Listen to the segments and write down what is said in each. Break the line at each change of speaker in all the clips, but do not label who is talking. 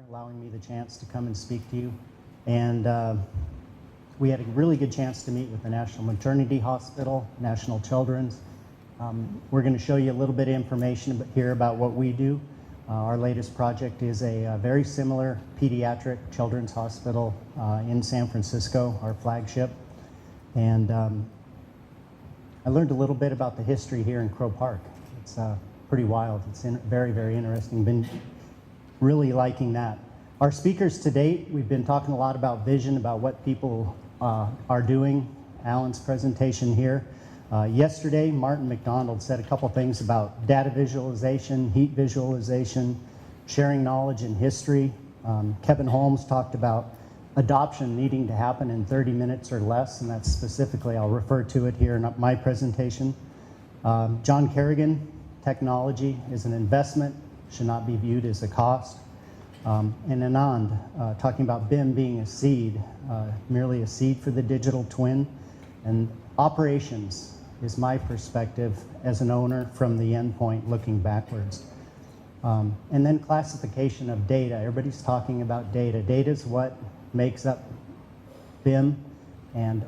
allowing me the chance to come and speak to you. And we had a really good chance to meet with the National Maternity Hospital, National Children's. We're going to show you a little bit of information here about what we do. Our latest project is a very similar pediatric children's hospital in San Francisco, our flagship. And I learned a little bit about the history here in Crow Park. It's pretty wild. It's very, very interesting. Been really liking that. Our speakers to date, we've been talking a lot about vision, about what people are doing. Alan's presentation here. Yesterday, Martin McDonald said a couple things about data visualization, heat visualization, sharing knowledge and history. Kevin Holmes talked about adoption needing to happen in 30 minutes or less, and that's specifically, I'll refer to it here in my presentation. John Kerrigan, technology is an investment, should not be viewed as a cost. And Anand, talking about BIM being a seed, merely a seed for the digital twin. And operations is my perspective as an owner from the endpoint looking backwards. And then classification of data. Everybody's talking about data. Data is what makes up BIM. And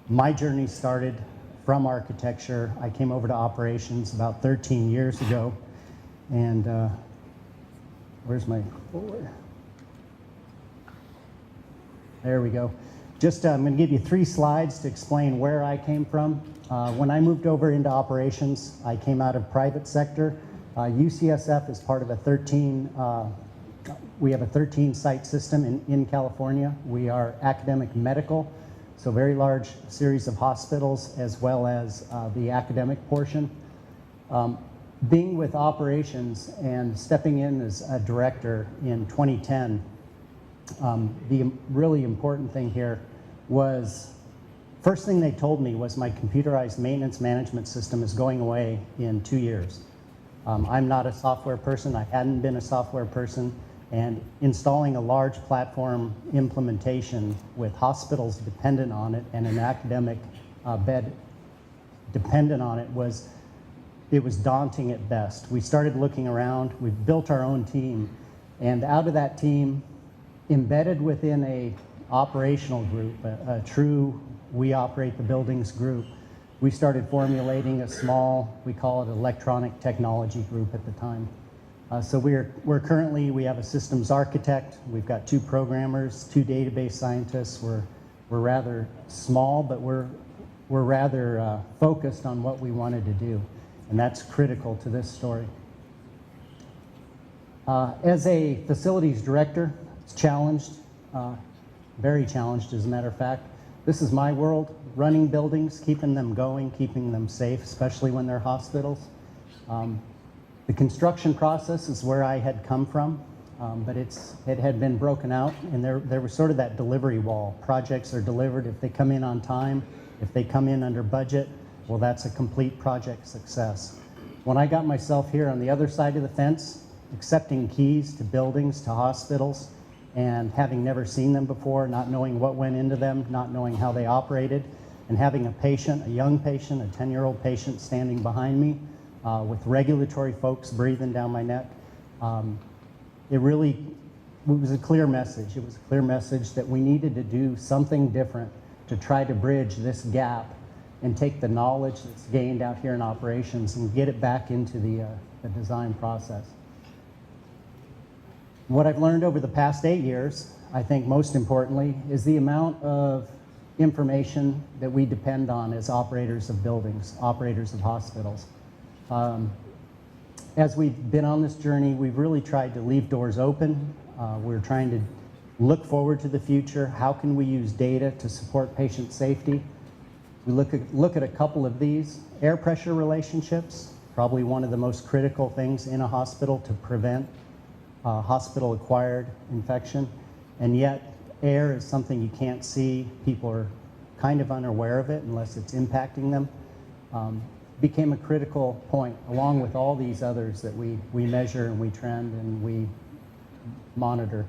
my journey started from architecture. I came over to operations about 13 years ago. And where's my forward? There we go. Just I'm going to give you 3 slides to explain where I came from. When I moved over into operations, I came out of private sector. UCSF is part of a we have a 13 site system in California. We are academic medical, so very large series of hospitals as well as the academic portion. Being with operations and stepping in as a director in 2010, the really important thing here was, first thing they told me was my computerized maintenance management system is going away in 2 years. I'm not a software person. I hadn't been a software person. And installing a large platform implementation with hospitals dependent on it and an academic bed dependent on it was daunting at best. We started looking around. We built our own team. And out of that team, embedded within a operational group, a true we operate the buildings group, we started formulating a small, we call it electronic technology group at the time. So we have a systems architect, we've got 2 programmers, 2 database scientists. We're rather small, but we're rather focused on what we wanted to do. And that's critical to this story. As a facilities director, it's challenged, very challenged as a matter of fact. This is my world, running buildings, keeping them going, keeping them safe, especially when they're hospitals. The construction process is where I had come from, but it had been broken out, and there was sort of that delivery wall. Projects are delivered if they come in on time, if they come in under budget, well, that's a complete project success. When I got myself here on the other side of the fence, accepting keys to buildings, to hospitals, and having never seen them before, not knowing what went into them, not knowing how they operated, and having a patient, a young patient, a 10-year-old patient standing behind me with regulatory folks breathing down my neck, it was a clear message. It was a clear message that we needed to do something different to try to bridge this gap and take the knowledge that's gained out here in operations and get it back into the design process. What I've learned over the past 8 years, I think most importantly, is the amount of information that we depend on as operators of buildings, operators of hospitals. As we've been on this journey, we've really tried to leave doors open. We're trying to look forward to the future. How can we use data to support patient safety? We look at a couple of these. Air pressure relationships, probably one of the most critical things in a hospital to prevent hospital-acquired infection. And yet, air is something you can't see. People are kind of unaware of it unless it's impacting them. Became a critical point, along with all these others that we measure and we trend and we monitor.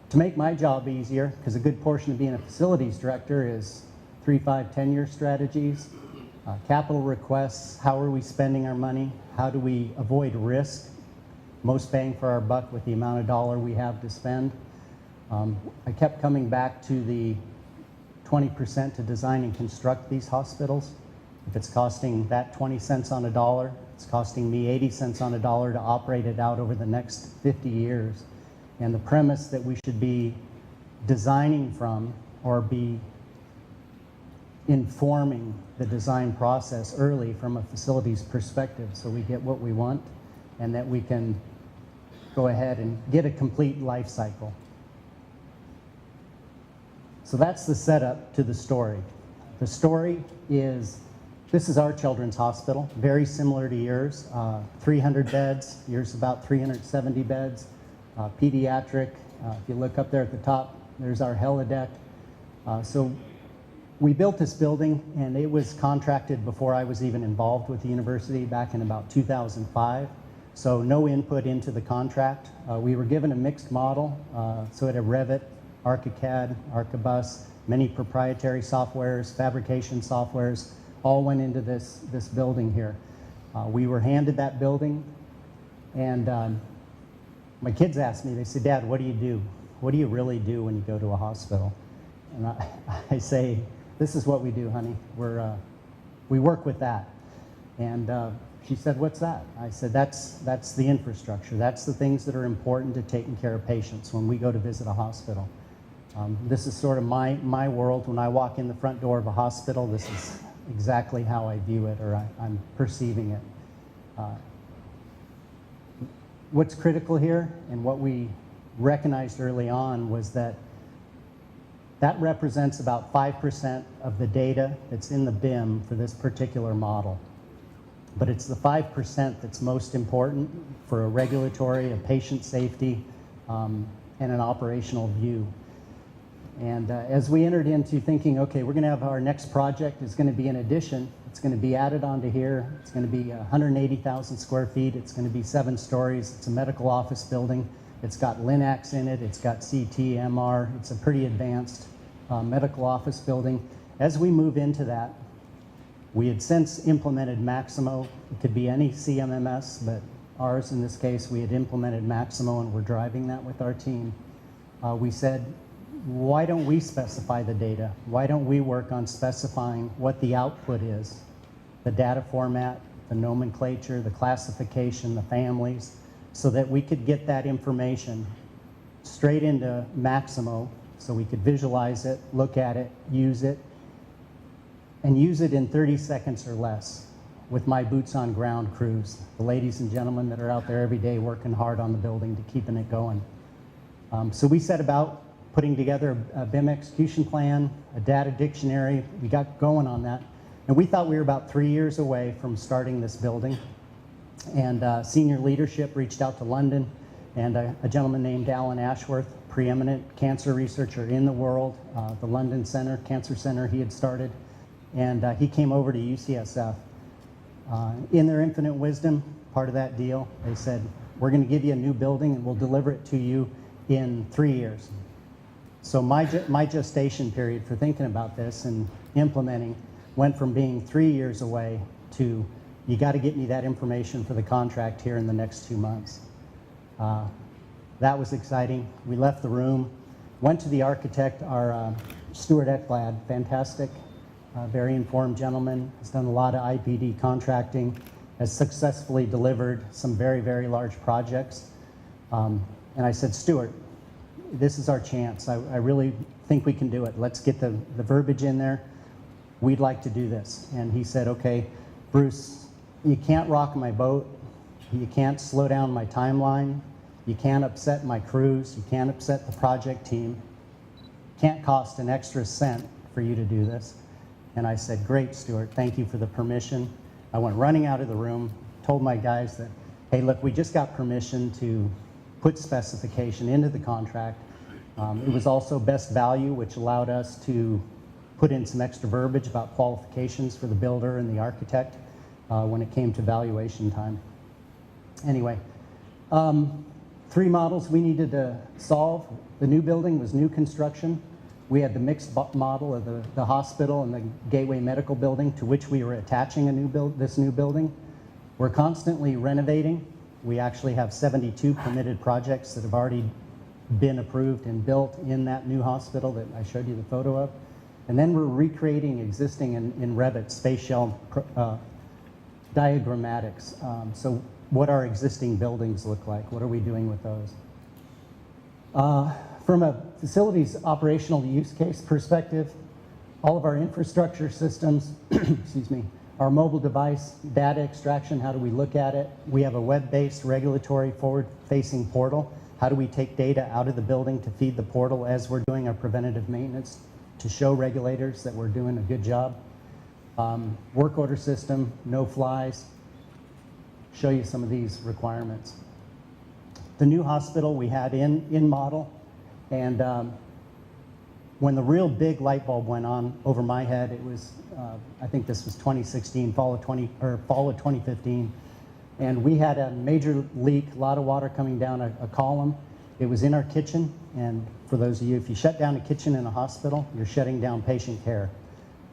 To make my job easier, because a good portion of being a facilities director is 3, 5, 10-year strategies, capital requests, how are we spending our money, how do we avoid risk, most bang for our buck with the amount of dollar we have to spend. I kept coming back to the 20% to design and construct these hospitals. If it's costing that 20 cents on a dollar, it's costing me 80 cents on a dollar to operate it out over the next 50 years. And the premise that we should be designing from or be informing the design process early from a facilities perspective so we get what we want and that we can go ahead and get a complete life cycle. So that's the setup to the story. The story is, this is our children's hospital, very similar to yours, 300 beds, yours about 370 beds, pediatric. If you look up there at the top, there's our helideck. So we built this building, and it was contracted before I was even involved with the university back in about 2005. So no input into the contract. We were given a mixed model, so it had Revit, ArchiCAD, Archibus, many proprietary softwares, fabrication softwares, all went into this building here. We were handed that building, and my kids asked me, they said, "Dad, what do you do? What do you really do when you go to a hospital?" And I say, "This is what we do, honey. We work with that." And she said, "What's that?" I said, that's the infrastructure. That's the things that are important to taking care of patients when we go to visit a hospital. This is sort of my world. When I walk in the front door of a hospital, this is exactly how I view it, or I'm perceiving it. What's critical here, and what we recognized early on, was that represents about 5% of the data that's in the BIM for this particular model. But it's the 5% that's most important for a regulatory, a patient safety, and an operational view. And as we entered into thinking, okay, we're going to have our next project is going to be an addition. It's going to be added onto here. It's going to be 180,000 square feet. It's going to be 7 stories. It's a medical office building. It's got Linacs in it. It's got CT, MR. It's a pretty advanced medical office building. As we move into that, we had since implemented Maximo. It could be any CMMS, but ours in this case, we had implemented Maximo, and we're driving that with our team. We said, why don't we specify the data? Why don't we work on specifying what the output is? The data format, the nomenclature, the classification, the families, so that we could get that information straight into Maximo, so we could visualize it, look at it, and use it in 30 seconds or less with my boots on ground crews, the ladies and gentlemen that are out there every day working hard on the building to keeping it going. So we set about putting together a BIM execution plan, a data dictionary. We got going on that. And we thought we were about 3 years away from starting this building. And senior leadership reached out to London, and a gentleman named Alan Ashworth, preeminent cancer researcher in the world, the London Cancer Center he had started, and he came over to UCSF. In their infinite wisdom, part of that deal, they said, we're going to give you a new building and we'll deliver it to you in 3 years. So my gestation period for thinking about this and implementing went from being 3 years away to, you got to get me that information for the contract here in the next 2 months. That was exciting. We left the room, went to the architect, our Stuart Ekblad, fantastic, very informed gentleman, has done a lot of IPD contracting, has successfully delivered some very, very large projects. And I said, Stuart, this is our chance. I really think we can do it. Let's get the verbiage in there. We'd like to do this. And he said, okay, Bruce, you can't rock my boat. You can't slow down my timeline. You can't upset my crews. You can't upset the project team. Can't cost an extra cent for you to do this. And I said, great, Stuart, thank you for the permission. I went running out of the room, told my guys that, hey, look, we just got permission to put specification into the contract. It was also best value, which allowed us to put in some extra verbiage about qualifications for the builder and the architect when it came to valuation time. Anyway, 3 models we needed to solve. The new building was new construction. We had the mixed model of the hospital and the Gateway Medical Building, to which we were attaching this new building. We're constantly renovating. We actually have 72 permitted projects that have already been approved and built in that new hospital that I showed you the photo of. And then we're recreating existing in Revit space shell diagrammatics. So what our existing buildings look like, what are we doing with those? From a facilities operational use case perspective, all of our infrastructure systems, excuse me, our mobile device data extraction, how do we look at it? We have a web-based regulatory forward-facing portal. How do we take data out of the building to feed the portal as we're doing our preventative maintenance to show regulators that we're doing a good job? Work order system, no flies. Show you some of these requirements. The new hospital we had in model, and when the real big light bulb went on over my head, it was, I think this was 2016, fall of 2015, and we had a major leak, a lot of water coming down a column. It was in our kitchen, and for those of you, if you shut down a kitchen in a hospital, you're shutting down patient care.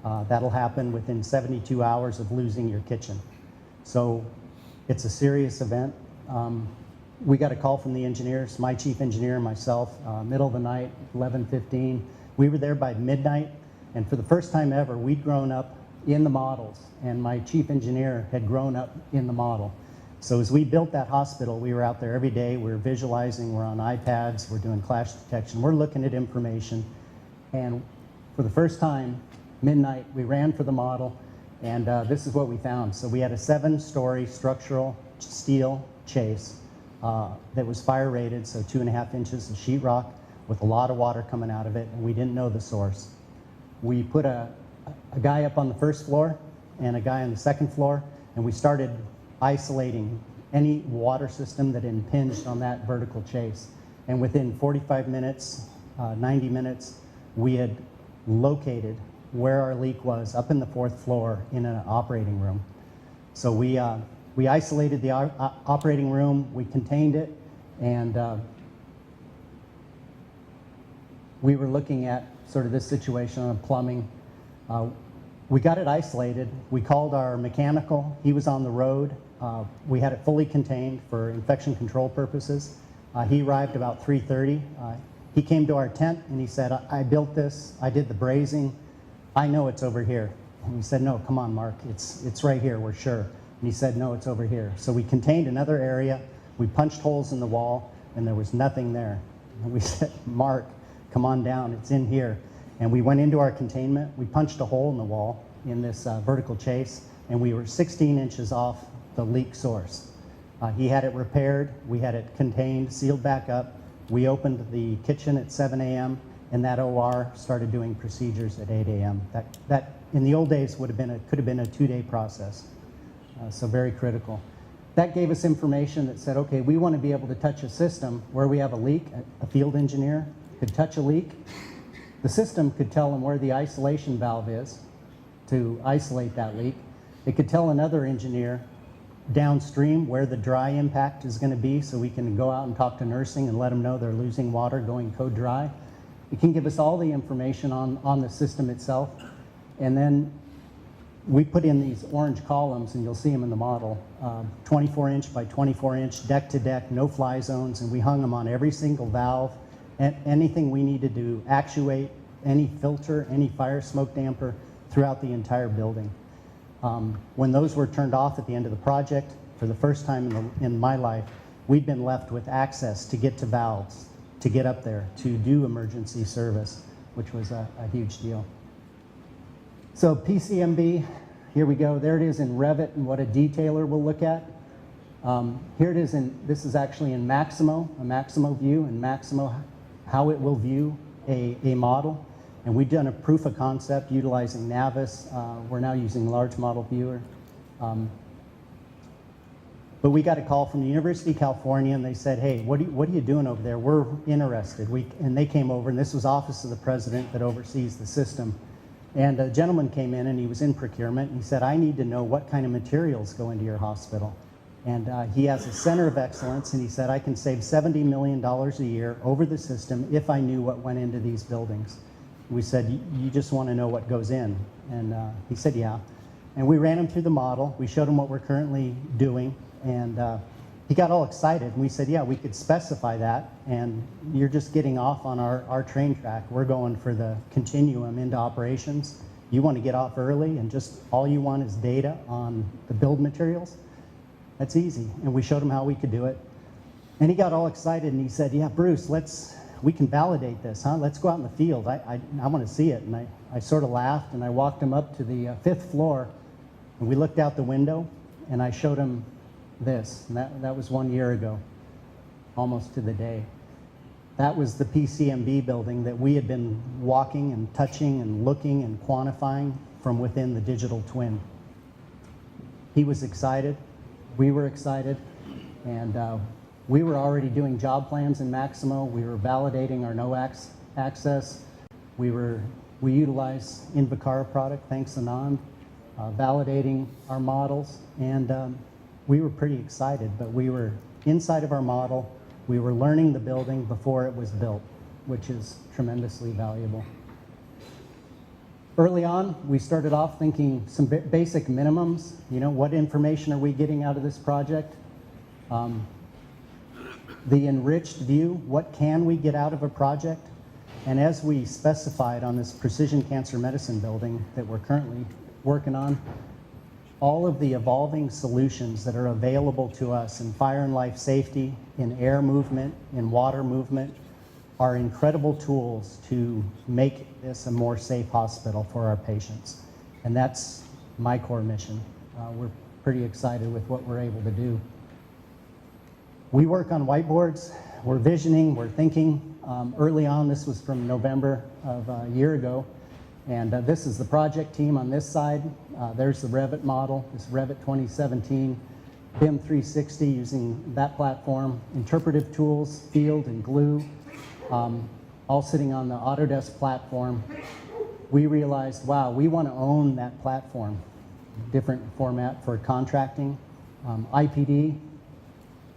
That'll happen within 72 hours of losing your kitchen. So it's a serious event. We got a call from the engineers, my chief engineer and myself, middle of the night, 11:15. We were there by midnight, and for the first time ever, we'd grown up in the models, and my chief engineer had grown up in the model. So as we built that hospital, we were out there every day, we were visualizing, we're on iPads, we're doing clash detection, we're looking at information, and for the first time, midnight, we ran for the model, and this is what we found. So we had a 7-story structural steel chase that was fire rated, so 2.5 inches of sheetrock with a lot of water coming out of it, and we didn't know the source. We put a guy up on the first floor and a guy on the second floor, and we started isolating any water system that impinged on that vertical chase. And within 45 minutes, 90 minutes, we had located where our leak was up in the 4th floor in an operating room. So we isolated the operating room, we contained it, and we were looking at sort of this situation on plumbing. We got it isolated. We called our mechanical. He was on the road. We had it fully contained for infection control purposes. He arrived about 3:30. He came to our tent and he said, I built this, I did the brazing, I know it's over here. And we said, no, come on, Mark, it's right here, we're sure. And he said, no, it's over here. So we contained another area, we punched holes in the wall, and there was nothing there. And we said, Mark, come on down, it's in here. And we went into our containment, we punched a hole in the wall in this vertical chase, and we were 16 inches off the leak source. He had it repaired, we had it contained, sealed back up. We opened the kitchen at 7 a.m. and that OR started doing procedures at 8 a.m. That in the old days could have been a 2-day process. So very critical. That gave us information that said, okay, we want to be able to touch a system where we have a leak. A field engineer could touch a leak. The system could tell them where the isolation valve is to isolate that leak. It could tell another engineer downstream where the dry impact is going to be, so we can go out and talk to nursing and let them know they're losing water going code dry. It can give us all the information on the system itself. And then we put in these orange columns, and you'll see them in the model, 24-inch by 24-inch, deck to deck, no fly zones, and we hung them on every single valve, and anything we needed to actuate, any filter, any fire smoke damper throughout the entire building. When those were turned off at the end of the project, for the first time in my life, we'd been left with access to get to valves, to get up there, to do emergency service, which was a huge deal. So PCMB, here we go. There it is in Revit and what a detailer will look at. Here it is this is actually in Maximo, a Maximo view, and Maximo, how it will view a model. And we've done a proof of concept utilizing Navis. We're now using large model viewer. But we got a call from the University of California, and they said, hey, what are you doing over there? We're interested. And they came over, and this was Office of the President that oversees the system. And a gentleman came in, and he was in procurement, and he said, I need to know what kind of materials go into your hospital. And he has a center of excellence, and he said, I can save $70 million a year over the system if I knew what went into these buildings. We said, you just want to know what goes in? And he said, yeah. And we ran him through the model. We showed him what we're currently doing. And he got all excited, and we said, yeah, we could specify that, and you're just getting off on our train track. We're going for the continuum into operations. You want to get off early, and just all you want is data on the build materials? That's easy. And we showed him how we could do it. And he got all excited, and he said, yeah, Bruce, we can validate this, huh? Let's go out in the field. I want to see it. And I sort of laughed, and I walked him up to the 5th floor, and we looked out the window, and I showed him this. And that was 1 year ago, almost to the day. That was the PCMB building that we had been walking and touching and looking and quantifying from within the digital twin. He was excited. We were excited. And we were already doing job plans in Maximo. We were validating our no access. We utilized Invicara product, thanks Anand, validating our models. And we were pretty excited, but we were inside of our model. We were learning the building before it was built, which is tremendously valuable. Early on, we started off thinking some basic minimums. You know, what information are we getting out of this project? The enriched view, what can we get out of a project? And as we specified on this precision cancer medicine building that we're currently working on, all of the evolving solutions that are available to us in fire and life safety, in air movement, in water movement, are incredible tools to make this a more safe hospital for our patients. And that's my core mission. We're pretty excited with what we're able to do. We work on whiteboards, we're visioning, we're thinking. Early on, this was from November of a year ago, and this is the project team on this side. There's the Revit model, this Revit 2017, BIM 360 using that platform, interpretive tools, field and glue, all sitting on the Autodesk platform. We realized, wow, we want to own that platform. Different format for contracting, IPD,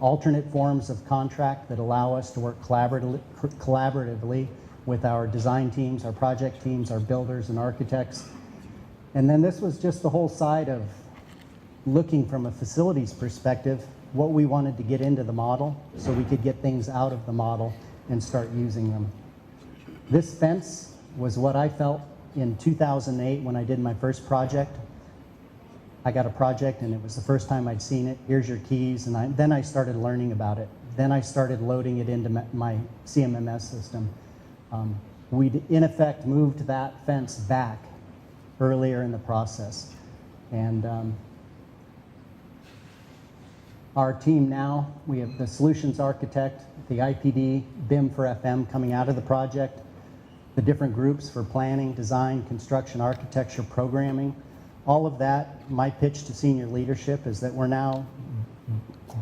alternate forms of contract that allow us to work collaboratively with our design teams, our project teams, our builders and architects. And then this was just the whole side of looking from a facilities perspective, what we wanted to get into the model so we could get things out of the model and start using them. This fence was what I felt in 2008 when I did my first project. I got a project and it was the first time I'd seen it. Here's your keys. And then I started learning about it. Then I started loading it into my CMMS system. We, in effect, moved that fence back earlier in the process. And our team now, we have the solutions architect, the IPD, BIM for FM coming out of the project, the different groups for planning, design, construction, architecture, programming. All of that, my pitch to senior leadership is that we're now,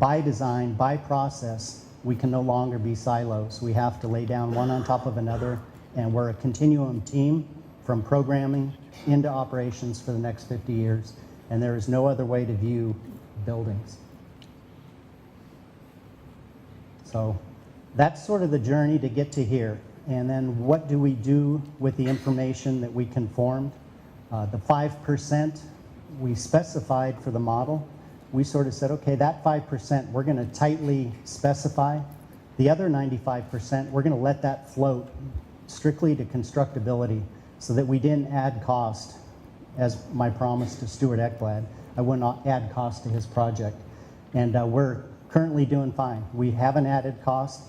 by design, by process, we can no longer be silos. We have to lay down one on top of another, and we're a continuum team from programming into operations for the next 50 years, and there is no other way to view buildings. So that's sort of the journey to get to here. And then what do we do with the information that we conformed? The 5% we specified for the model, we sort of said, okay, that 5% we're going to tightly specify. The other 95%, we're going to let that float strictly to constructability so that we didn't add cost, as my promise to Stuart Ekblad. I would not add cost to his project. And we're currently doing fine. We haven't added cost.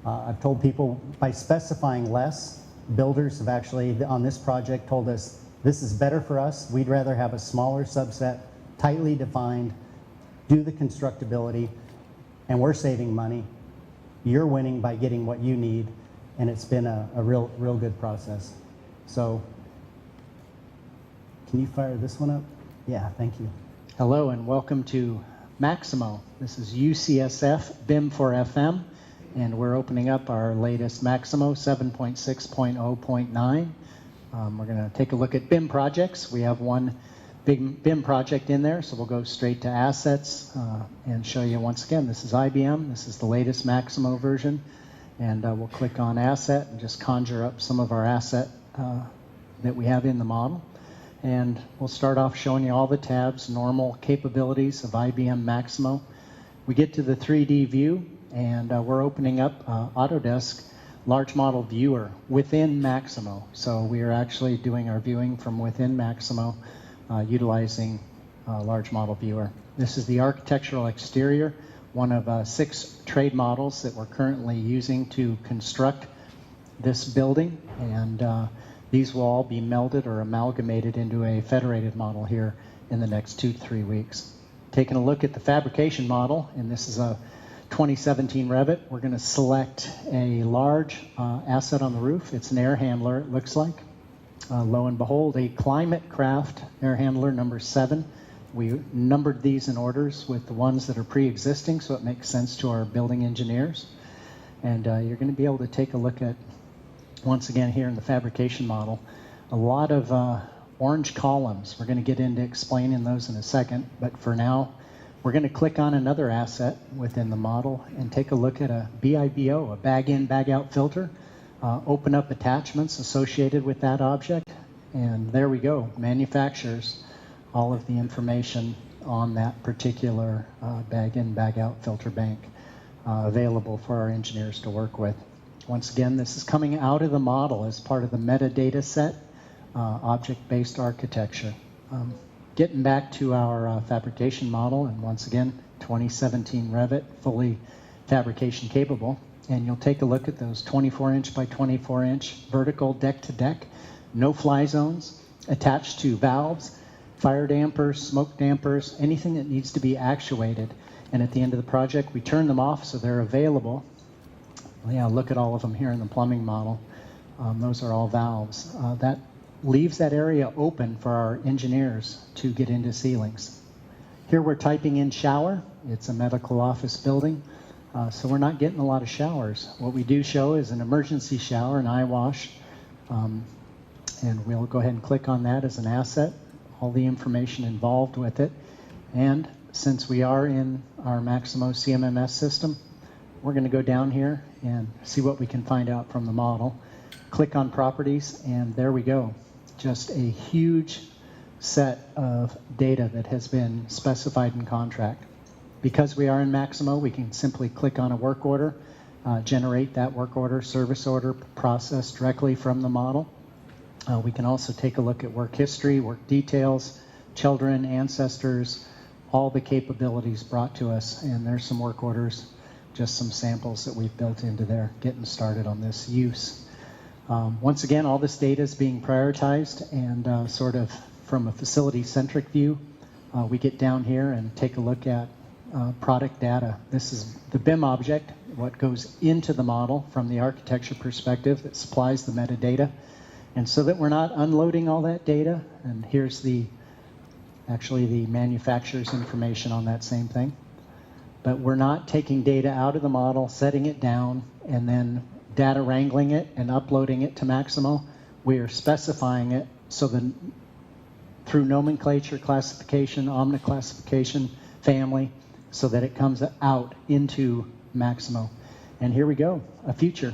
I've told people by specifying less, builders have actually, on this project, told us, this is better for us. We'd rather have a smaller subset, tightly defined, do the constructability, and we're saving money. You're winning by getting what you need, and it's been a real good process. So, can you fire this one up? Yeah, thank you. Hello, and welcome to Maximo. This is UCSF BIM for FM, and we're opening up our latest Maximo 7.6.0.9. We're going to take a look at BIM projects. We have one big BIM project in there, so we'll go straight to assets and show you once again. This is IBM. This is the latest Maximo version, and we'll click on asset and just conjure up some of our asset that we have in the model. And we'll start off showing you all the tabs, normal capabilities of IBM Maximo.
We get to the 3D view, and we're opening up Autodesk Large Model Viewer within Maximo. So we are actually doing our viewing from within Maximo, utilizing Large Model Viewer. This is the architectural exterior, one of 6 trade models that we're currently using to construct this building, and these will all be melded or amalgamated into a federated model here in the next 2 to 3 weeks. Taking a look at the fabrication model, and this is a 2017 Revit. We're going to select a large asset on the roof. It's an air handler, it looks like. Lo and behold, a Climate Craft air handler number 7. We numbered these in orders with the ones that are pre-existing, so it makes sense to our building engineers. And you're going to be able to take a look at, once again here in the fabrication model, a lot of orange columns. We're going to get into explaining those in a second, but for now, we're going to click on another asset within the model and take a look at a BIBO, a bag-in, bag-out filter. Open up attachments associated with that object, and there we go. Manufacturers all of the information on that particular bag-in, bag-out filter bank available for our engineers to work with. Once again, this is coming out of the model as part of the metadata set, object-based architecture. Getting back to our fabrication model, and once again, 2017 Revit, fully fabrication capable. And you'll take a look at those 24-inch by 24-inch vertical deck-to-deck, no-fly zones attached to valves, fire dampers, smoke dampers, anything that needs to be actuated. And at the end of the project, we turn them off so they're available. Yeah, look at all of them here in the plumbing model. Those are all valves. That leaves that area open for our engineers to get into ceilings. Here we're typing in shower. It's a medical office building, so we're not getting a lot of showers. What we do show is an emergency shower, an eye wash, and we'll go ahead and click on that as an asset, all the information involved with it. And since we are in our Maximo CMMS system, we're going to go down here and see what we can find out from the model. Click on properties, and there we go. Just a huge set of data that has been specified in contract. Because we are in Maximo, we can simply click on a work order, generate that work order, service order process directly from the model. We can also take a look at work history, work details, children, ancestors, all the capabilities brought to us. And there's some work orders, just some samples that we've built into there, getting started on this use. Once again, all this data is being prioritized, and sort of from a facility-centric view, we get down here and take a look at product data. This is the BIM object, what goes into the model from the architecture perspective that supplies the metadata. And so that we're not unloading all that data, and here's actually the manufacturer's information on that same thing. But we're not taking data out of the model, setting it down, and then data wrangling it and uploading it to Maximo. We are specifying it so that through nomenclature, classification, omni-classification, family, so that it comes out into Maximo. And here we go, a future.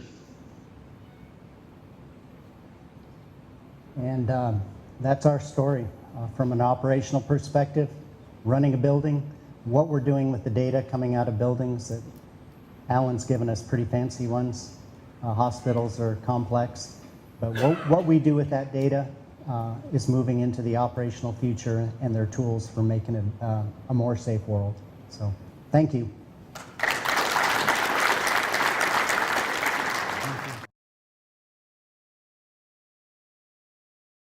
And that's our story from an operational perspective, running a building, what we're doing with the data coming out of buildings that Alan's given us pretty fancy ones. Hospitals are complex, but what we do with that data is moving into the operational future and their tools for making it a more safe world. So thank you.